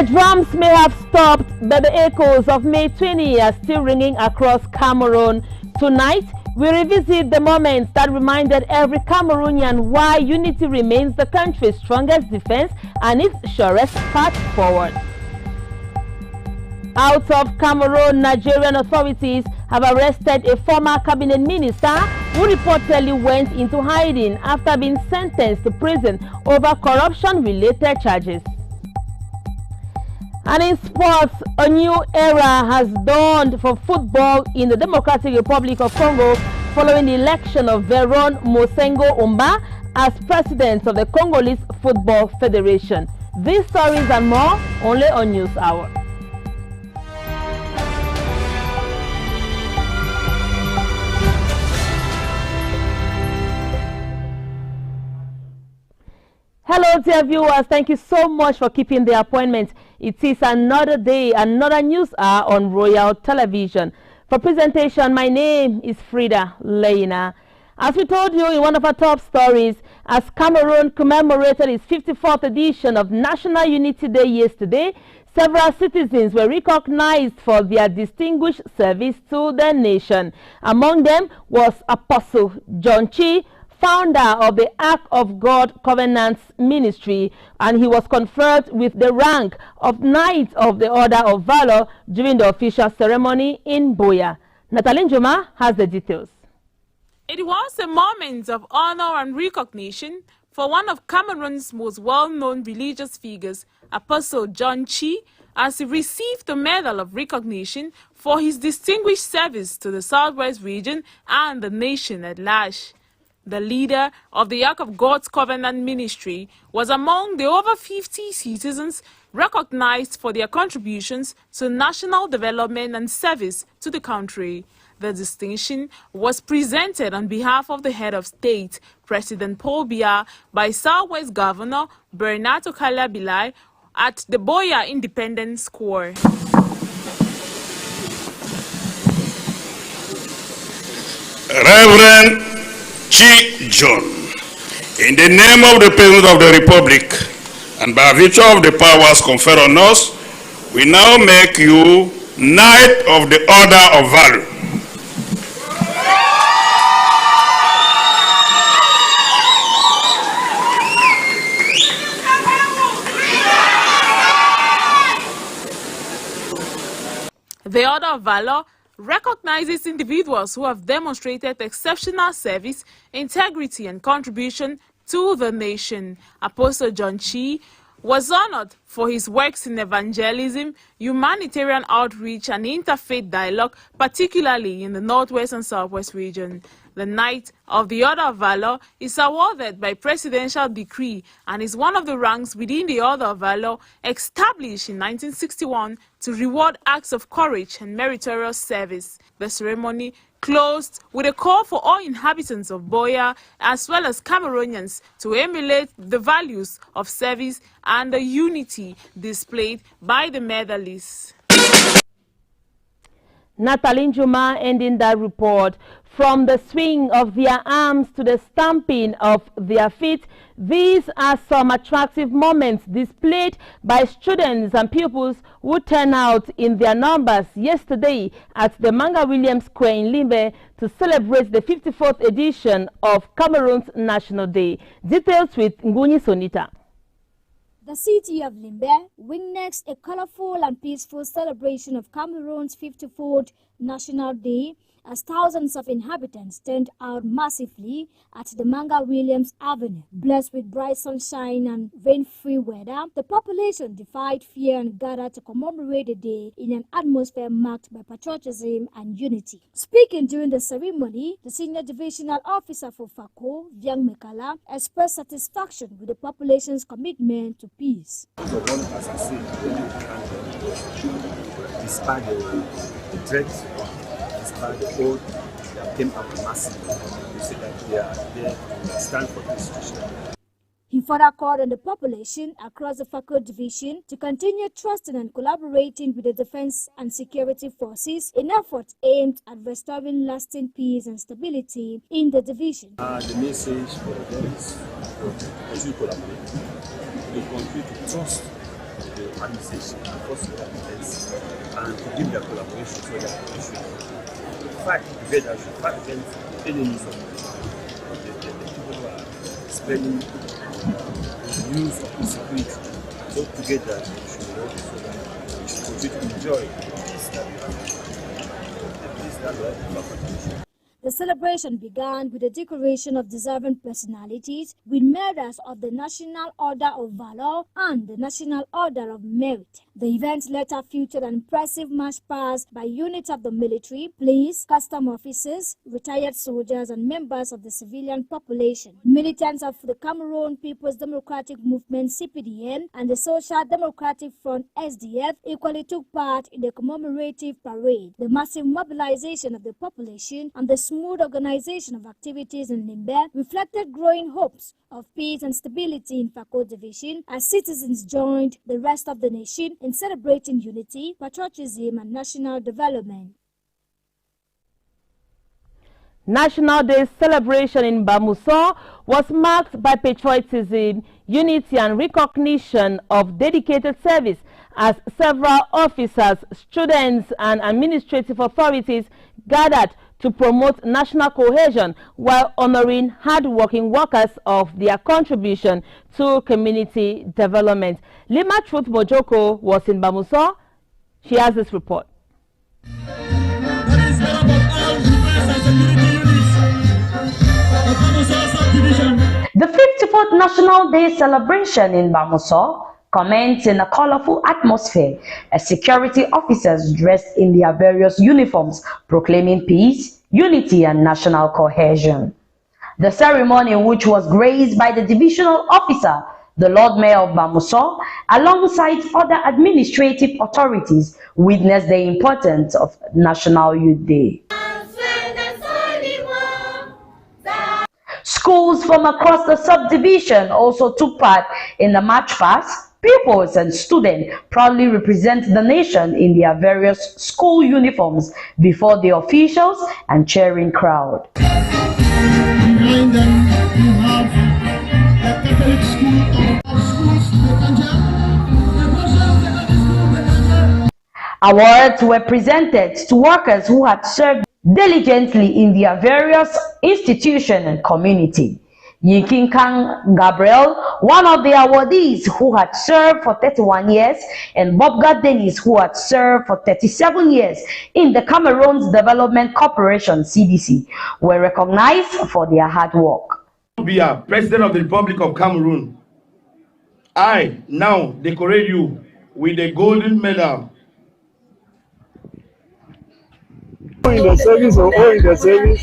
The drums may have stopped, but the echoes of May 20 are still ringing across Cameroon. Tonight, we revisit the moments that reminded every Cameroonian why unity remains the country's strongest defense and its surest path forward. Out of Cameroon, Nigerian authorities have arrested a former cabinet minister who reportedly went into hiding after being sentenced to prison over corruption-related charges. And in sports, a new era has dawned for football in the Democratic Republic of Congo following the election of Veron Mosengo Umba as president of the Congolese Football Federation. These stories and more only on News Hour. Hello dear viewers, thank you so much for keeping the appointment. It is another day, another news hour on Royal Television. For presentation, my name is Frida Leina. As we told you in one of our top stories, as Cameroon commemorated its 54th edition of National Unity Day yesterday, several citizens were recognized for their distinguished service to the nation. Among them was Apostle John Chi, founder of the Ark of God Covenants Ministry, and he was conferred with the rank of Knight of the Order of Valor during the official ceremony in Boya. Natalie Njuma has the details. It was a moment of honor and recognition for one of Cameroon's most well-known religious figures, Apostle John Chi, as he received the Medal of Recognition for his distinguished service to the Southwest region and the nation at large. The leader of the Ark of God's Covenant Ministry was among the over 50 citizens recognized for their contributions to national development and service to the country. The distinction was presented on behalf of the head of state, President Paul Biya, by Southwest Governor Bernard Okala Bilai at the Boya Independence Square. Reverend Chi John, in the name of the President of the Republic and by virtue of the powers conferred on us, we now make you Knight of the Order of Valor. The Order of Valor recognizes individuals who have demonstrated exceptional service, integrity, and contribution to the nation. Apostle John Chi was honored for his works in evangelism, humanitarian outreach, and interfaith dialogue, particularly in the Northwest and Southwest region. The Knight of the Order of Valor is awarded by presidential decree and is one of the ranks within the Order of Valor established in 1961 to reward acts of courage and meritorious service. The ceremony closed with a call for all inhabitants of Boya as well as Cameroonians to emulate the values of service and the unity displayed by the medalists. Natalie Njuma ending that report. From the swing of their arms to the stamping of their feet, these are some attractive moments displayed by students and pupils who turned out in their numbers yesterday at the Manga Williams Square in Limbe to celebrate the 54th edition of Cameroon's National Day. Details with Nguni Sonita. The city of Limbe witnessed a colorful and peaceful celebration of Cameroon's 54th National Day as thousands of inhabitants turned out massively at the Manga Williams Avenue. Blessed with bright sunshine and rain-free weather, the population defied fear and gathered to commemorate the day in an atmosphere marked by patriotism and unity. Speaking during the ceremony, the senior divisional officer for FACO, Viang Mekala, expressed satisfaction with the population's commitment to peace. Despite the threats, despite the oath that came up massively, we say that they are there to stand for the institution. He further called on the population across the FACO division to continue trusting and collaborating with the defense and security forces in efforts aimed at restoring lasting peace and stability in the division. The message for them is as you collaborate, you continue to trust the administration and force competence and to give their collaboration so that we should fight together, should fight against enemies of the people who are spreading the news of insecurity. So together we should work so that we should continue to enjoy the peace that we have, the peace that we have in our country. The celebration began with a decoration of deserving personalities with medals of the National Order of Valor and the National Order of Merit. The event later featured an impressive march past by units of the military, police, custom officers, retired soldiers, and members of the civilian population. Militants of the Cameroon People's Democratic Movement (CPDM) and the Social Democratic Front (SDF) equally took part in the commemorative parade. The massive mobilization of the population and the smooth organization of activities in Limbe reflected growing hopes of peace and stability in Fako Division as citizens joined the rest of the nation in celebrating unity, patriotism, and national development. National Day celebration in Bamuso was marked by patriotism, unity, and recognition of dedicated service as several officers, students, and administrative authorities gathered to promote national cohesion while honoring hard-working workers of their contribution to community development. Lima Truth Mojoko was in Bamuso. She has this report. The 54th National Day celebration in Bamuso commenced in a colorful atmosphere as security officers dressed in their various uniforms proclaiming peace, unity, and national cohesion. The ceremony, which was graced by the divisional officer, the Lord Mayor of Bamuso, alongside other administrative authorities, witnessed the importance of National Youth Day. Schools from across the subdivision also took part in the march past. Pupils and students proudly represent the nation in their various school uniforms before the officials and cheering crowd. Behind them, you have a Catholic school. Awards were presented to workers who had served diligently in their various institutions and community. Yinkin Kang Gabriel, one of the awardees who had served for 31 years, and Bob Dennis, who had served for 37 years in the Cameroon's Development Corporation (CDC), were recognized for their hard work. Be a President of the Republic of Cameroon, I now decorate you with a golden medal. In the service or all in the service,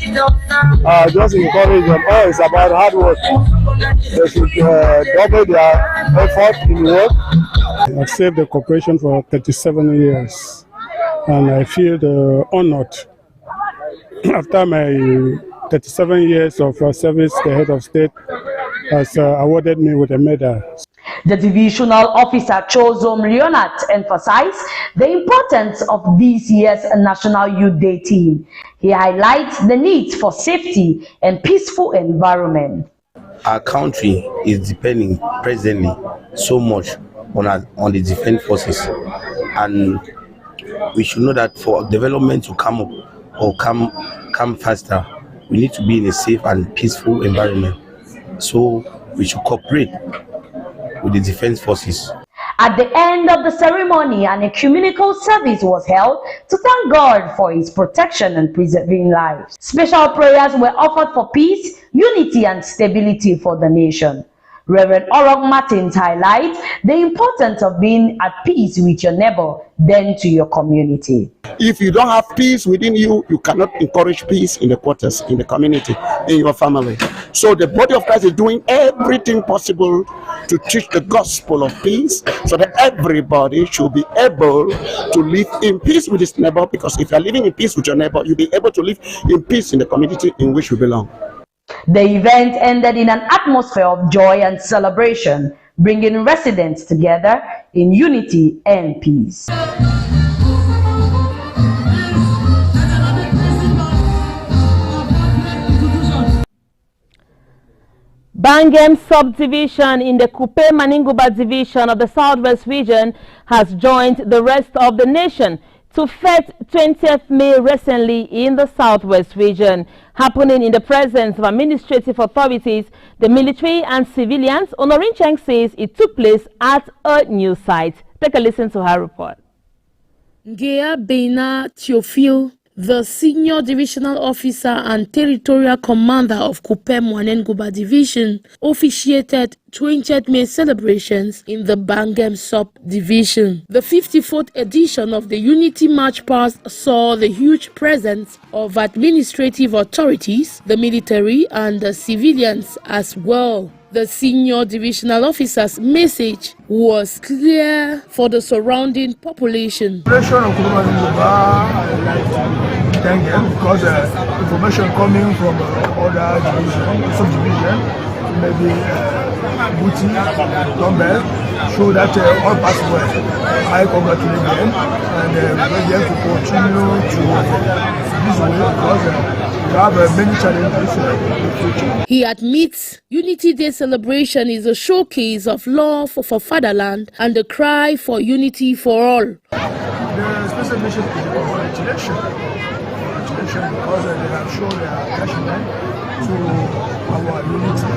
just encourage them. Oh, it's about hard work. They should double their effort in work. I served the corporation for 37 years, and I feel honored. After my 37 years of service, the head of state has awarded me with a medal. The divisional officer Chozom Leonard emphasized the importance of this year's National Youth Day theme. He highlights the need for safety and peaceful environment. Our country is depending presently so much on the defense forces, and we should know that for development to come up or come faster, we need to be in a safe and peaceful environment. So we should cooperate with the defense forces. At the end of the ceremony, an ecumenical service was held to thank God for his protection and preserving lives. Special prayers were offered for peace, unity, and stability for the nation. Reverend Orok Martins highlights the importance of being at peace with your neighbor, then to your community. If you don't have peace within you, you cannot encourage peace in the quarters, in the community, in your family. So the body of Christ is doing everything possible to teach the gospel of peace, so that everybody should be able to live in peace with his neighbor, because if you are living in peace with your neighbor, you'll be able to live in peace in the community in which you belong. The event ended in an atmosphere of joy and celebration, bringing residents together in unity and peace. Bangem subdivision in the Kupe Maninguba division of the Southwest region has joined the rest of the nation to fete 20th May recently in the Southwest region, happening in the presence of administrative authorities, the military and civilians. Honorin Cheng says it took place at a new site. Take a listen to her report. Ngea Beina Theophile, the senior divisional officer and territorial commander of Kupe Mwanenguba division, officiated 20th May celebrations in the Bangem sub-division. The 54th edition of the Unity March Past saw the huge presence of administrative authorities, the military and the civilians as well. The senior divisional officer's message was clear for the surrounding population. Thank them because information coming from other division, subdivision, maybe Booty, Dumbbell, show that all passed well. I congratulate them and beg them to continue to this way because we have many challenges in the future. He admits Unity Day celebration is a showcase of love for fatherland and the cry for unity for all. The special mission is congratulation because they have shown their attachment to our unity.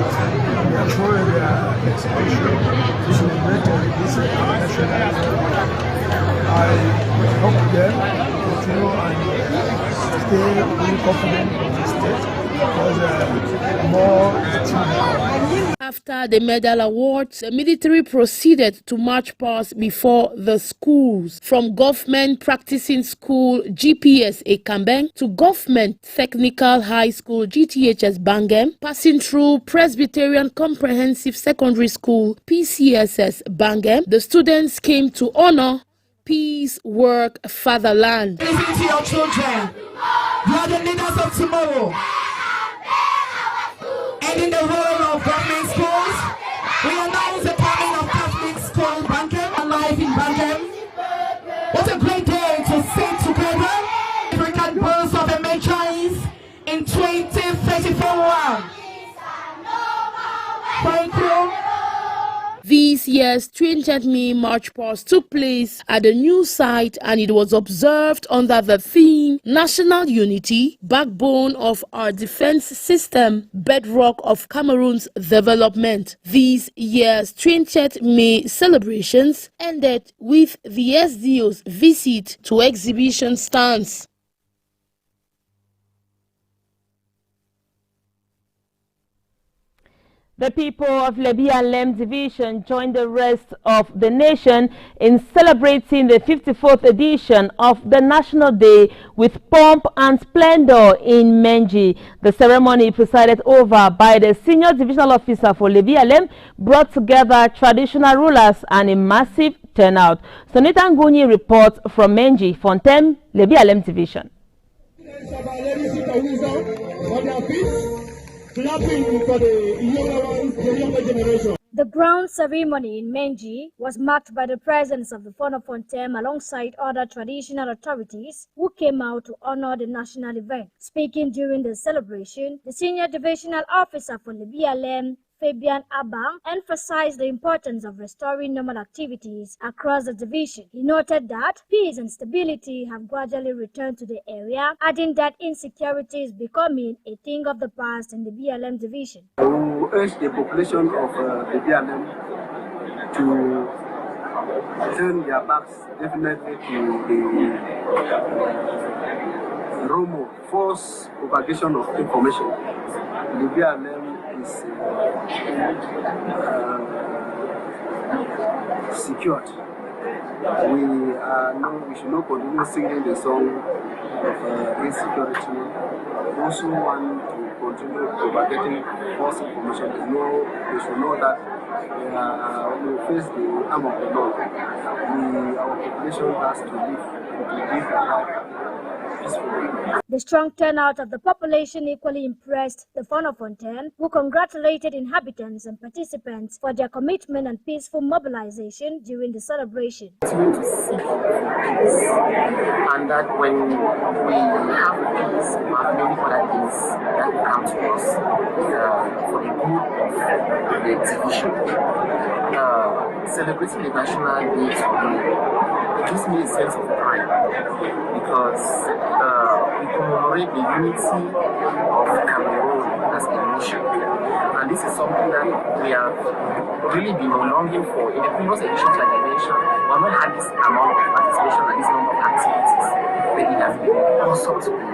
They have shown their expression to celebrate this national. I hope them continue and stay really confident in the state because more is still to come. After the medal awards, the military proceeded to march past before the schools, from Government Practicing School GPS Ekambeng to Government Technical High School GTHS Bangem, passing through Presbyterian Comprehensive Secondary School PCSS Bangem. The students came to honor peace, work, fatherland. Listen to your children. You are the leaders of tomorrow. And in the role of government schools, we announce the coming of Catholic School Bangem, alive in Bangem. What a great day to sit together. African birth of a Magi in 2034. Thank you. This year's 20th May March Past took place at a new site and it was observed under the theme National Unity, Backbone of Our Defense System, Bedrock of Cameroon's Development. This year's 20th May celebrations ended with the SDO's visit to exhibition stands. The people of Lebia Lem Division joined the rest of the nation in celebrating the 54th edition of the National Day with pomp and splendor in Menji. The ceremony, presided over by the senior divisional officer for Lebia Lem, brought together traditional rulers and a massive turnout. Sonita Nguni reports from Menji, Fontem, Lebia Lem Division. The ground ceremony in Menji was marked by the presence of the Fontem alongside other traditional authorities who came out to honor the national event. Speaking during the celebration, the senior divisional officer for Lebia Lem, Fabian Abang, emphasized the importance of restoring normal activities across the division. He noted that peace and stability have gradually returned to the area, adding that insecurity is becoming a thing of the past in the BLM division. I will urge the population of the BLM to turn their backs definitely to the rumor, false propagation of information. The BLM is secured. We should not continue singing the song of insecurity. Those who want to continue propagating false information, they should know that we face the arm of the law. Our population has to live their life. peaceful way. The strong turnout of the population equally impressed the Fontaine, who congratulated inhabitants and participants for their commitment and peaceful mobilization during the celebration. It's going to seek peace, and that when we have peace, we have many other things that will come to us for the good of the exhibition. Celebrating the National Day today gives me a sense of pride because we commemorate the unity of Cameroon as a nation, and this is something that we have really been longing for. In the previous editions, like I mentioned, we have not had this amount of participation and this number of activities, but it has been awesome to me.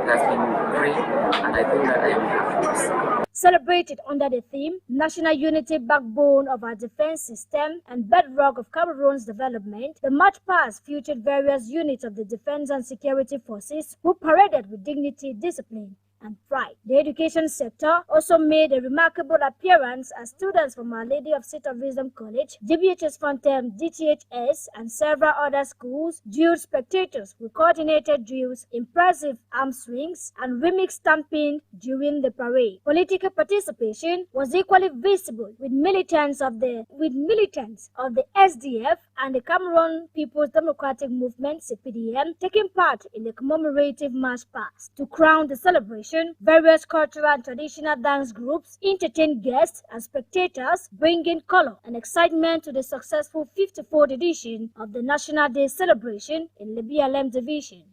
It has been great, and I think that I am happy to see. Celebrated under the theme, National Unity, Backbone of our Defense System and Bedrock of Cameroon's Development, the march past featured various units of the Defense and Security Forces who paraded with dignity, discipline, and pride. The education sector also made a remarkable appearance as students from Our Lady of Seat of Wisdom College, GBHS Fontaine, DTHS, and several other schools, drilled spectators with coordinated drills, impressive arm swings, and rhythmic stamping during the parade. Political participation was equally visible with militants of the SDF and the Cameroon People's Democratic Movement (CPDM) taking part in the commemorative march past. To crown the celebration, various cultural and traditional dance groups entertained guests and spectators, bringing color and excitement to the successful 54th edition of the National Day celebration in the BLM division.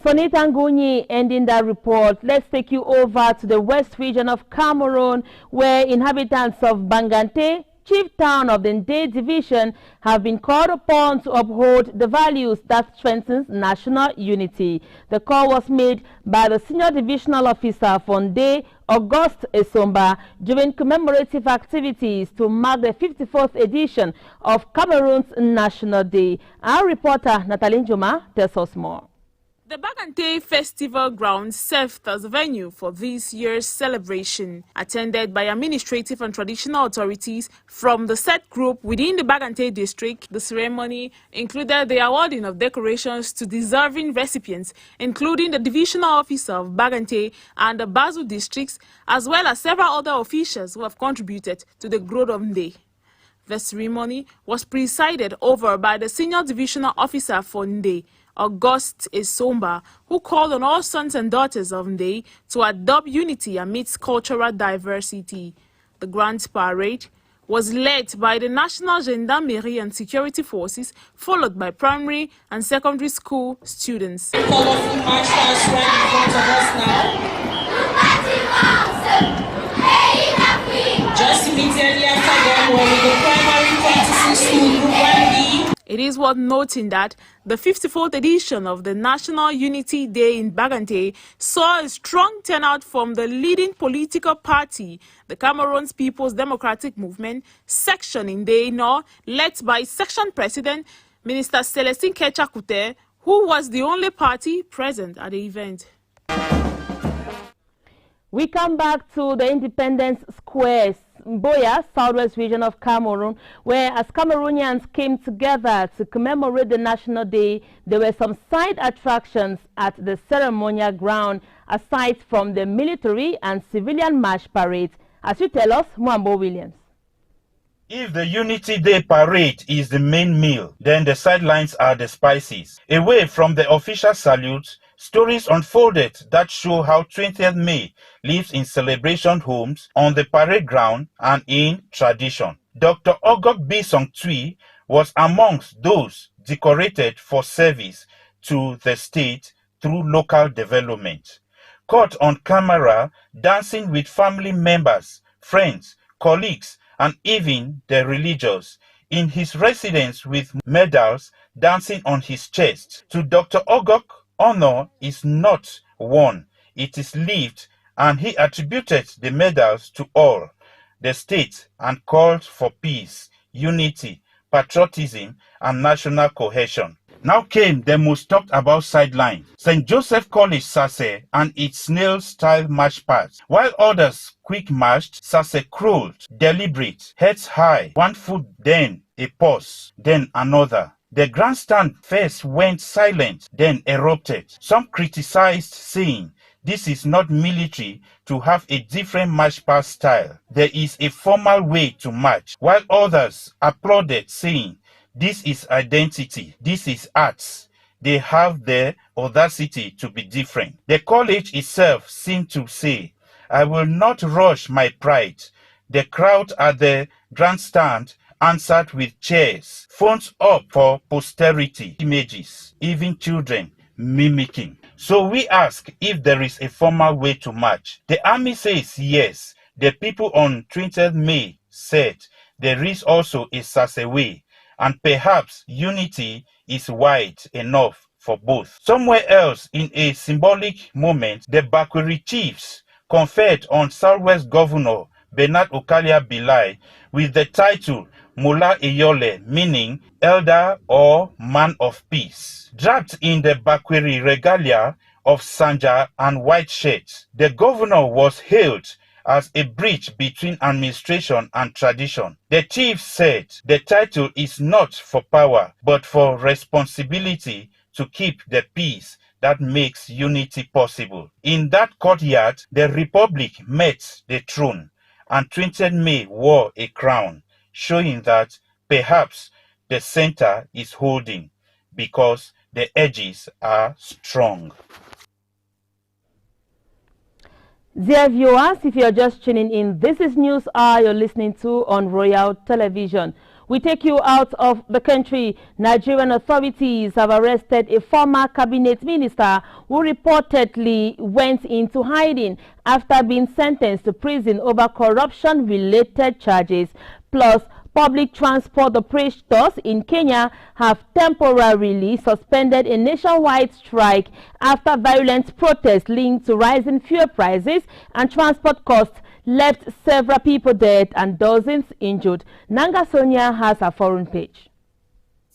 Sonita Nguni ending that report. Let's take you over to the west region of Cameroon, where inhabitants of Bangante, chief town of the Ndé division, have been called upon to uphold the values that strengthens national unity. The call was made by the senior divisional officer for Ndé, August Esomba, during commemorative activities to mark the 54th edition of Cameroon's National Day. Our reporter Nathalie Njoma tells us more. The Bagante Festival Grounds served as a venue for this year's celebration, attended by administrative and traditional authorities from the set group within the Bagante district. The ceremony included the awarding of decorations to deserving recipients, including the divisional officer of Bagante and the Bazu districts, as well as several other officials who have contributed to the growth of Ndé. The ceremony was presided over by the senior divisional officer for Ndé, August Esomba, who called on all sons and daughters of Ndé to adopt unity amidst cultural diversity. The Grand Parade was led by the National Gendarmerie and Security Forces, followed by primary and secondary school students. The colorful march starts right in front of us now. Just immediately after them were the primary practicing school group 1B. It is worth noting that the 54th edition of the National Unity Day in Bagante saw a strong turnout from the leading political party, the Cameroon's People's Democratic Movement, section in Ndé Nord, led by section president, Minister Celestin Kechakute, who was the only party present at the event. We come back to the Independence Square, Boya, southwest region of Cameroon, where as Cameroonians came together to commemorate the National Day, there were some side attractions at the ceremonial ground, aside from the military and civilian march parades. As you tell us, Mwambo Williams. If the Unity Day parade is the main meal, then the sidelines are the spices. Away from the official salute, stories unfolded that show how 20th May lives in celebration homes, on the parade ground, and in tradition. Dr. Ogok Bisong Tui was amongst those decorated for service to the state through local development. Caught on camera dancing with family members, friends, colleagues, and even the religious, in his residence with medals dancing on his chest. To Dr. Ogok, honor is not won, it is lived, and he attributed the medals to all, the state, and called for peace, unity, patriotism, and national cohesion. Now came the most talked about sideline, St. Joseph College Sase and its snail-style march pads. While others quick marched, Sase crawled, deliberate, heads high, one foot, then a pause, then another. The grandstand first went silent, then erupted. Some criticized, saying, "This is not military to have a different march past style. There is a formal way to march," while others applauded, saying, "This is identity, this is arts. They have the audacity to be different." The college itself seemed to say, "I will not rush my pride." The crowd at the grandstand answered with cheers, phones up for posterity, images, even children mimicking. So we ask if there is a formal way to march. The army says yes. The people on 20th May said there is also a Sase way, and perhaps unity is wide enough for both. Somewhere else, in a symbolic moment, the Bakweri chiefs conferred on Southwest Governor Bernard Okalia Bilai with the title Mula Eyole, meaning elder or man of peace. Draped in the Bakweri regalia of sanja and white shirts, the governor was hailed as a bridge between administration and tradition. The chief said the title is not for power, but for responsibility to keep the peace that makes unity possible. In that courtyard, the Republic met the throne, and 20th May wore a crown, showing that perhaps the center is holding because the edges are strong. Dear viewers, if you're just tuning in, this is News Hour you're listening to on Royal Television. We take you out of the country. Nigerian authorities have arrested a former cabinet minister who reportedly went into hiding after being sentenced to prison over corruption-related charges. Plus, public transport operators in Kenya have temporarily suspended a nationwide strike after violent protests linked to rising fuel prices and transport costs left several people dead and dozens injured. Nanga Sonia has a foreign page.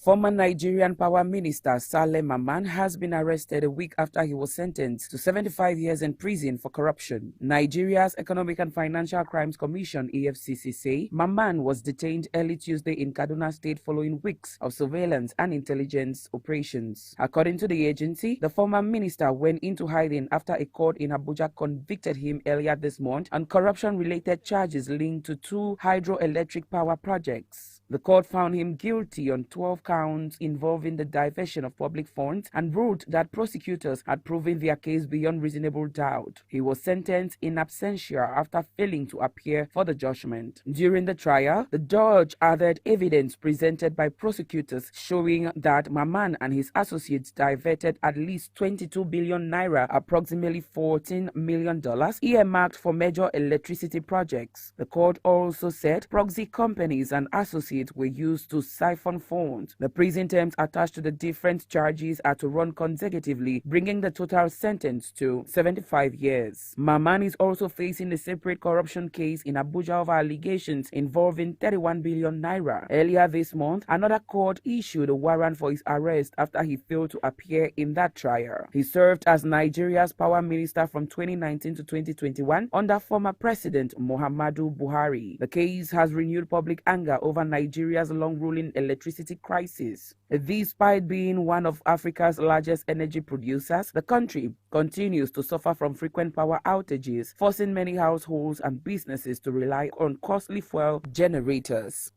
Former Nigerian Power Minister Saleh Maman has been arrested a week after he was sentenced to 75 years in prison for corruption. Nigeria's Economic and Financial Crimes Commission (EFCC) say Maman was detained early Tuesday in Kaduna State following weeks of surveillance and intelligence operations. According to the agency, the former minister went into hiding after a court in Abuja convicted him earlier this month on corruption-related charges linked to 2 hydroelectric power projects. The court found him guilty on 12 counts involving the diversion of public funds and ruled that prosecutors had proven their case beyond reasonable doubt. He was sentenced in absentia after failing to appear for the judgment. During the trial, the judge added evidence presented by prosecutors showing that Maman and his associates diverted at least 22 billion naira, approximately $14 million, earmarked for major electricity projects. The court also said proxy companies and associates were used to siphon funds. The prison terms attached to the different charges are to run consecutively, bringing the total sentence to 75 years. Maman is also facing a separate corruption case in Abuja over allegations involving 31 billion naira. Earlier this month, another court issued a warrant for his arrest after he failed to appear in that trial. He served as Nigeria's power minister from 2019 to 2021 under former President Muhammadu Buhari. The case has renewed public anger over Nigeria's long-ruling electricity crisis. Despite being one of Africa's largest energy producers, the country continues to suffer from frequent power outages, forcing many households and businesses to rely on costly fuel generators.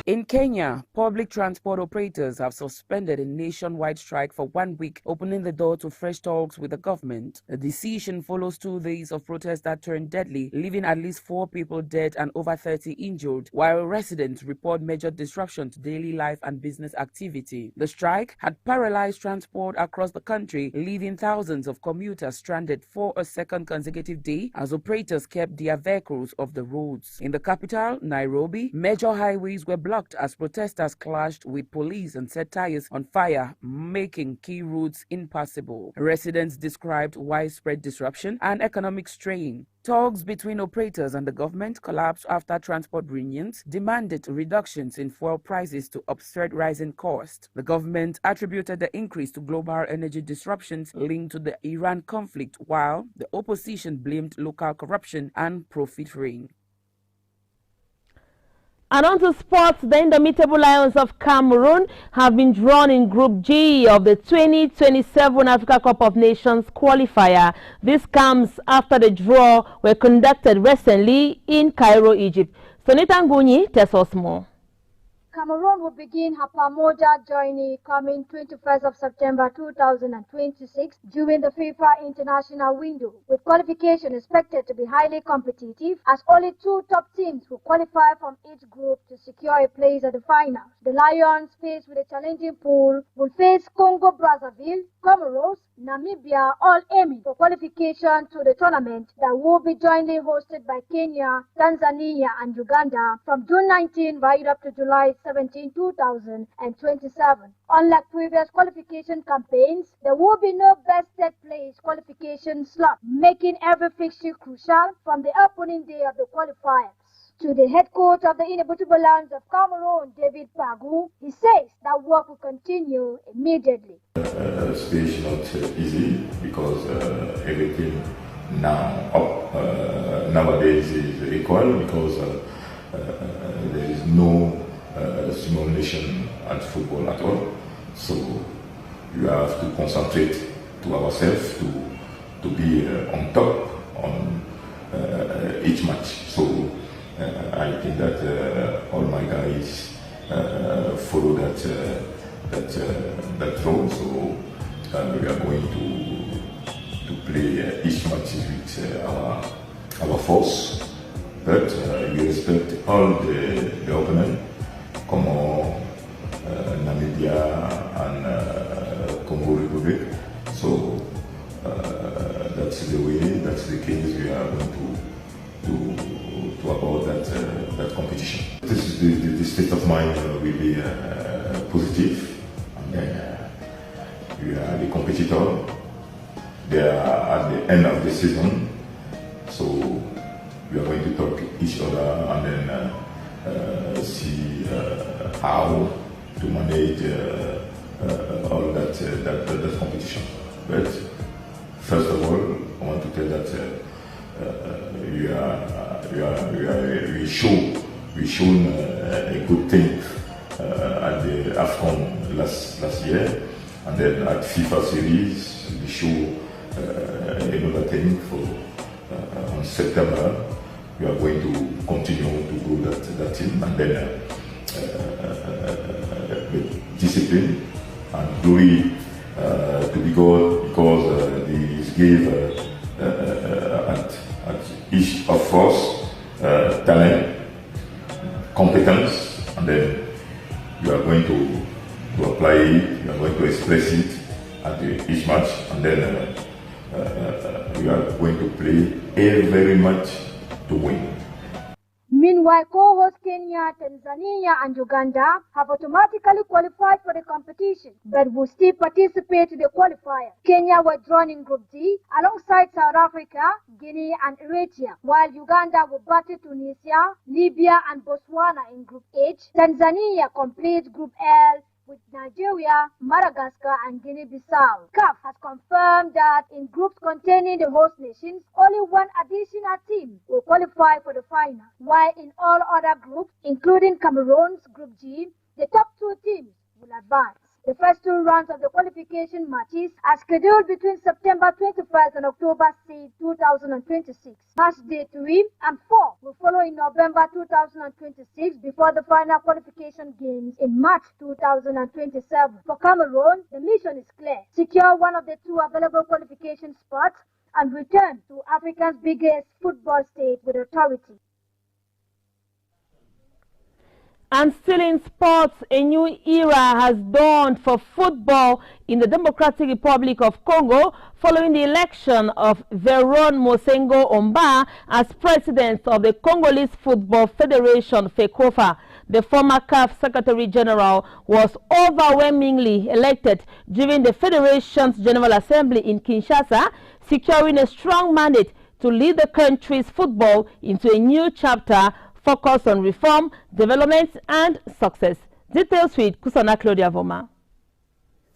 In Kenya, public transport operators have suspended a nationwide strike for 1 week, opening the door to fresh talks with the government. The decision follows 2 days of protests that turned deadly, leaving at least 4 people dead and over 30 injured, while residents report major disruption to daily life and business activity. The strike had paralyzed transport across the country, leaving thousands of commuters stranded for a second consecutive day as operators kept their vehicles off the roads. In the capital, Nairobi, major highways were blocked as protesters clashed with police and set tires on fire, making key routes impassable. Residents described widespread disruption and economic strain. Talks between operators and the government collapsed after transport unions demanded reductions in fuel prices to offset rising costs. The government attributed the increase to global energy disruptions linked to the Iran conflict, while the opposition blamed local corruption and profiteering. And on to sports, the Indomitable Lions of Cameroon have been drawn in Group G of the 2027 Africa Cup of Nations qualifier. This comes after the draw were conducted recently in Cairo, Egypt. Sonita Nguni tells us more. Cameroon will begin her Pamoja journey coming 21st of September 2026 during the FIFA international window, with qualification expected to be highly competitive as only 2 top teams will qualify from each group to secure a place at the finals. The Lions, faced with a challenging pool, will face Congo-Brazzaville, Comoros, Namibia, all aiming for qualification to the tournament that will be jointly hosted by Kenya, Tanzania and Uganda from June 19 right up to July 17, 2027. Unlike previous qualification campaigns, there will be no best third place qualification slot, making every fixture crucial from the opening day of the qualifiers. To the head coach of the Indomitable Lions of Cameroon, David Pagu, he says that work will continue immediately. Space not easy because everything nowadays is equal because there is no simulation at football at all. So you have to concentrate to ourselves to be on top on each match. So I think that all my guys follow that role. So we are going to play each match with our force, but we respect all the opponents, Como Namibia and Congo Republic. So that's the way, that's the case we are going to about that competition. This is the state of mind will be positive, and then we are the competitor. They are at the end of the season, so we are going to talk to each other and then see how to manage all that competition. But first of all, I want to tell that we shown a good thing at the AFCON last year, and then at FIFA series we show another thing for on September. We are going to continue to do that thing, and then with discipline and glory to be God, because this gave at each of us talent, competence, and then you are going to apply it, you are going to express it at each match, and then we are going to play every match to win. Meanwhile, co-hosts Kenya, Tanzania and Uganda have automatically qualified for the competition, but will still participate in the qualifier. Kenya were drawn in Group D alongside South Africa, Guinea and Eritrea, while Uganda will battle Tunisia, Libya and Botswana in Group H. Tanzania completes Group L with Nigeria, Madagascar and Guinea-Bissau. CAF has confirmed that in groups containing the host nations, only one additional team will qualify for the final, while in all other groups, including Cameroon's Group G, the top 2 teams will advance. The first 2 rounds of the qualification matches are scheduled between September 21st and October 6, 2026. Match day 3 and 4 will follow in November 2026 before the final qualification games in March 2027. For Cameroon, the mission is clear: secure one of the 2 available qualification spots and return to Africa's biggest football state with authority. And still in sports, a new era has dawned for football in the Democratic Republic of Congo following the election of Veron Mosengo Omba as president of the Congolese Football Federation, FECOFA. The former CAF Secretary General was overwhelmingly elected during the Federation's General Assembly in Kinshasa, securing a strong mandate to lead the country's football into a new chapter focused on reform, development and success. Details with Kusana Claudia Voma.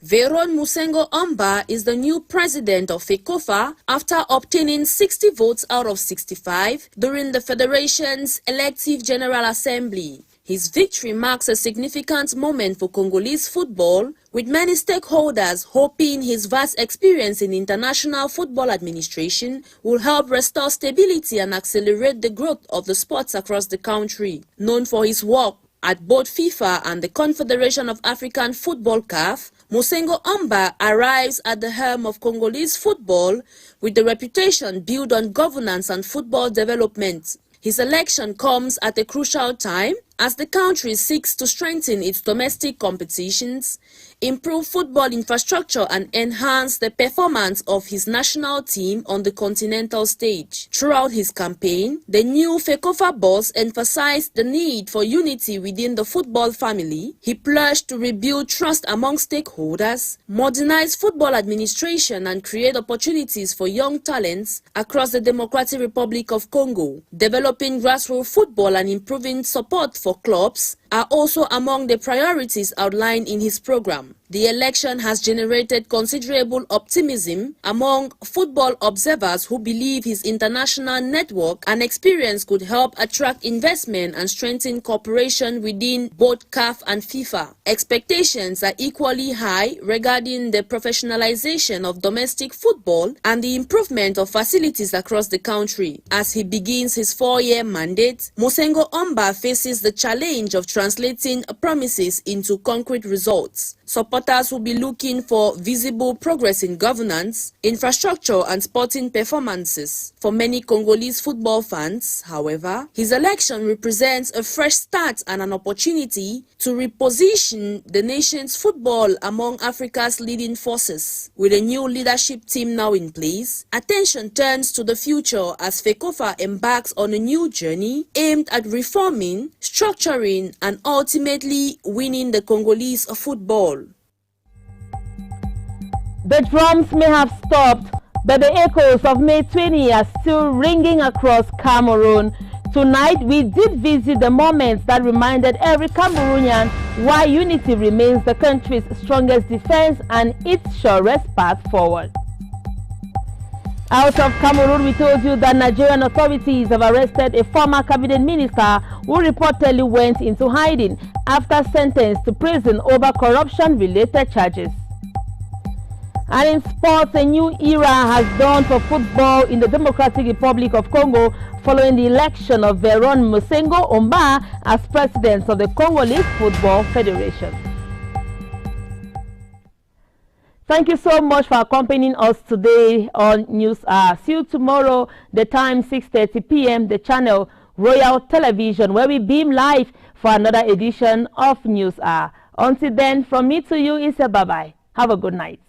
Veron Mosengo Omba is the new president of FECOFA after obtaining 60 votes out of 65 during the Federation's elective General Assembly. His victory marks a significant moment for Congolese football, with many stakeholders hoping his vast experience in international football administration will help restore stability and accelerate the growth of the sports across the country. Known for his work at both FIFA and the Confederation of African Football (CAF), Musengo Omba arrives at the helm of Congolese football with the reputation built on governance and football development. His election comes at a crucial time as the country seeks to strengthen its domestic competitions, improve football infrastructure and enhance the performance of his national team on the continental stage. Throughout his campaign, the new FECOFA boss emphasized the need for unity within the football family. He pledged to rebuild trust among stakeholders, modernize football administration and create opportunities for young talents across the Democratic Republic of Congo. Developing grassroots football and improving support for clubs are also among the priorities outlined in his program. The election has generated considerable optimism among football observers who believe his international network and experience could help attract investment and strengthen cooperation within both CAF and FIFA. Expectations are equally high regarding the professionalization of domestic football and the improvement of facilities across the country. As he begins his 4-year mandate, Musengo Omba faces the challenge of translating promises into concrete results. Supporters will be looking for visible progress in governance, infrastructure and sporting performances. For many Congolese football fans, however, his election represents a fresh start and an opportunity to reposition the nation's football among Africa's leading forces. With a new leadership team now in place, attention turns to the future as FECOFA embarks on a new journey aimed at reforming, structuring and ultimately winning the Congolese football. The drums may have stopped, but the echoes of May 20 are still ringing across Cameroon. Tonight, we did visit the moments that reminded every Cameroonian why unity remains the country's strongest defense and its surest path forward. Out of Cameroon, we told you that Nigerian authorities have arrested a former cabinet minister who reportedly went into hiding after sentenced to prison over corruption-related charges. And in sports, a new era has dawned for football in the Democratic Republic of Congo following the election of Veron Musengo Omba as president of the Congolese Football Federation. Thank you so much for accompanying us today on News Hour. See you tomorrow, the time 6:30 p.m., the channel Royal Television, where we beam live for another edition of News Hour. Until then, from me to you is a bye-bye. Have a good night.